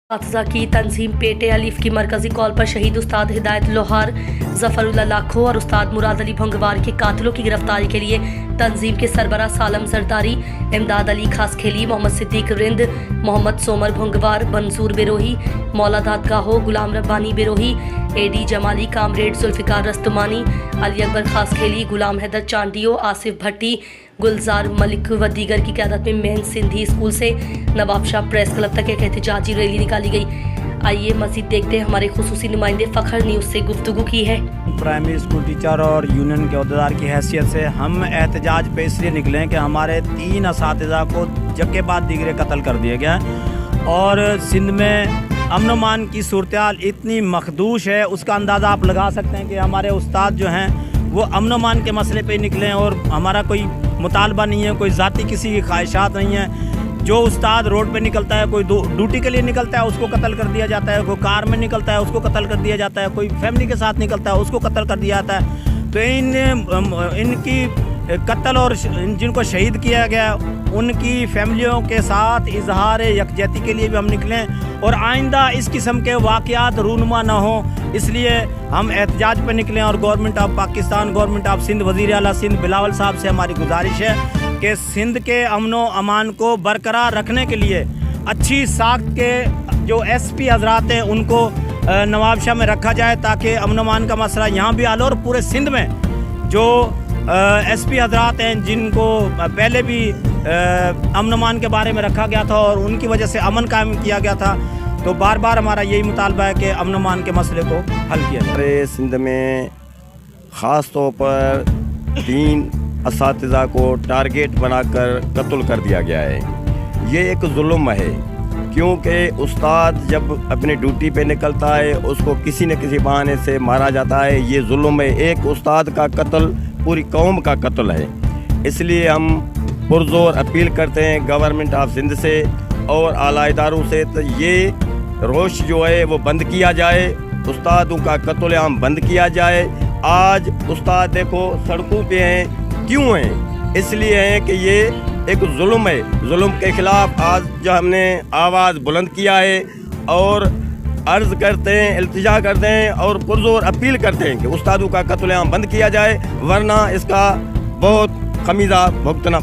हादसा की तंजीम पेटे अलीफ की मरकजी कॉल पर शहीद उस्ताद हिदायत लोहार जफरुल्लाह लाखो और उस्ताद मुराद अली भंगवार के कातिलों की गिरफ्तारी के लिए तंजीम के सरबरा सालम जरदारी, इमदाद अली खासखेली, मोहम्मद सिद्दीक रिंद, मोहम्मद सोमर भंगवार, मंसूर बिरोही, मौला दादगाहो, गुलाम रब्बानी बिरोही, एडी जमाली, कामरेड जुल्फिकार रस्तुमानी, अली अकबर खासखेली, गुलाम हैदर चांडियो, आसिफ भट्टी, गुलजार मलिक व दीगर की क़यादत में मेन सिंधी स्कूल से नवाब शाह प्रेस क्लब तक एक एहतजाजी रैली निकाली गई। आइए मज़ीद देखते हैं हमारे खुसूसी नुमाइंदे फ़खर न्यूज़ से गुफ्तगू की है। प्राइमरी स्कूल टीचर और यूनियन के अहदेदार की हैसियत से हम एहतजाज पे इसलिए निकले कि हमारे 3 असातिज़ा को जगह बाद दीगरे कत्ल कर दिया गया और सिंध में अमन अमान की सूरत इतनी मखदूश है, उसका अंदाज़ा आप लगा सकते हैं कि हमारे उस्ताद जो हैं वो अमन अमान के मसले पे निकले और हमारा कोई मुतालबा नहीं है, कोई ज़ाती किसी की ख्वाहिशात नहीं है। जो उस्ताद रोड पे निकलता है, कोई ड्यूटी के लिए निकलता है उसको कत्ल कर दिया जाता है, कोई कार में निकलता है उसको कत्ल कर दिया जाता है, कोई फैमिली के साथ निकलता है उसको कत्ल कर दिया जाता है। तो इनकी कत्ल और जिनको शहीद किया गया उनकी फैमिलियों के साथ इजहार यकजहती के लिए भी हम निकलें और आइंदा इस किस्म के वाक़यात रूनुमा ना हो, इसलिए हम एहतजाज पर निकलें। और government of Pakistan, government of Sindh, वज़ीर आला सिंध बिलावल साहब से हमारी गुजारिश है कि सिंध के अमन व अमान को बरकरार रखने के लिए अच्छी साख्त के जो SP हजरात हैं उनको नवाब शाह में रखा जाए ताकि अमन अमान का मसला यहाँ भी हल हो। और पूरे सिंध में जो SP हजरात हैं जिनको पहले भी अमन अमान के बारे में रखा गया था और उनकी वजह से अमन कायम किया गया था, तो बार बार हमारा यही मुतालबा है कि अमन अमान के मसले को हल किया जाए। हमारे सिंध में ख़ास तौर पर 3 असातिज़ा को टारगेट बनाकर कत्ल कर दिया गया है। ये एक जुल्म है क्योंकि उस्ताद जब अपनी ड्यूटी पे निकलता है उसको किसी न किसी बहाने से मारा जाता है। ये जुल्म है, एक उस्ताद का कत्ल पूरी कौम का कत्ल है। इसलिए हम पुरज़ोर अपील करते हैं गवर्नमेंट ऑफ सिंध से और आला इदारों से, तो ये रोश जो है वो बंद किया जाए, उस्तादों का कत्लेआम बंद किया जाए। आज उस्ताद देखो सड़कों पे हैं, क्यों हैं? इसलिए हैं कि ये एक जुल्म है। जुल्म के ख़िलाफ़ आज जो हमने आवाज़ बुलंद किया है और अर्ज़ करते हैं, इल्तिजा करते हैं और पुरज़ोर अपील करते हैं कि उस्तादों का कत्लेआम बंद किया जाए, वरना इसका बहुत खमीज़ा भुगतना